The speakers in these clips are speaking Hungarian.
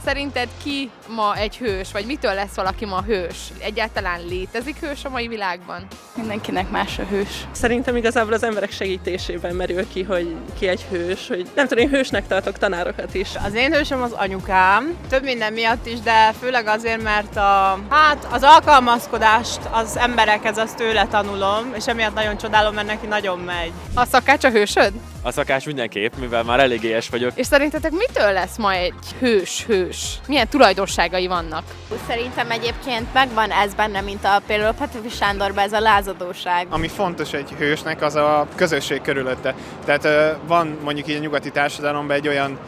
Szerinted ki ma egy hős, vagy mitől lesz valaki ma hős? Egyáltalán létezik hős a mai világban? Mindenkinek más a hős. Szerintem igazából az emberek segítésében merül ki, hogy ki egy hős, hogy nem tudom, én hősnek tartok tanárokat is. Az én hősöm az anyukám, több minden miatt is, de főleg azért, mert az alkalmazkodást az emberekhez azt tőle tanulom, és emiatt nagyon csodálom, mert neki nagyon megy. A szakács a hősöd? A szakács mindenképp, mivel már elég éhes vagyok. És szerintetek mitől lesz ma egy hős? Milyen tulajdonságai vannak? Szerintem egyébként megvan ez benne, mint például Petőfi Sándorban ez a lázadóság. Ami fontos egy hősnek, az a közösség körülötte. Tehát van mondjuk így a nyugati társadalomban egy olyan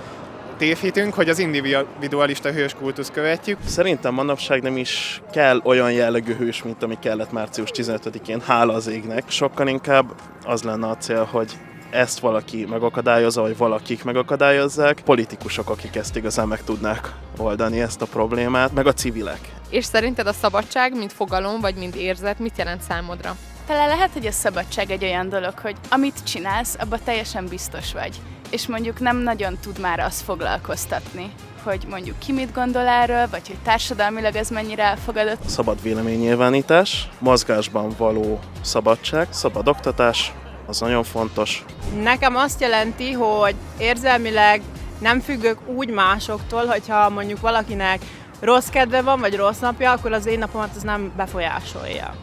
tévhitünk, hogy az individualista hőskultuszt követjük. Szerintem manapság nem is kell olyan jellegű hős, mint ami kellett március 15-én, hála az égnek. Sokkal inkább az lenne a cél, hogy ezt valaki megakadályozza, vagy valakik megakadályozzák. Politikusok, akik ezt igazán meg tudnák oldani, ezt a problémát, meg a civilek. És szerinted a szabadság, mint fogalom, vagy mint érzet, mit jelent számodra? Talán lehet, hogy a szabadság egy olyan dolog, hogy amit csinálsz, abban teljesen biztos vagy. És mondjuk nem nagyon tud már azt foglalkoztatni, hogy mondjuk ki mit gondol erről, vagy hogy társadalmilag ez mennyire elfogadott. Szabad véleménynyilvánítás, mozgásban való szabadság, szabad oktatás, az nagyon fontos. Nekem azt jelenti, hogy érzelmileg nem függök úgy másoktól, hogyha mondjuk valakinek rossz kedve van, vagy rossz napja, akkor az én napomat az nem befolyásolja.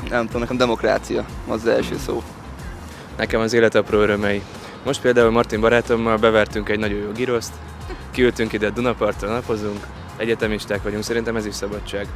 Nem tudom, nekem demokrácia, az első szó. Nekem az élet apró örömei. Most például Martin barátommal bevertünk egy nagyon jó giroszt, kiültünk ide Dunapartra, napozunk, egyetemisták vagyunk, szerintem ez is szabadság.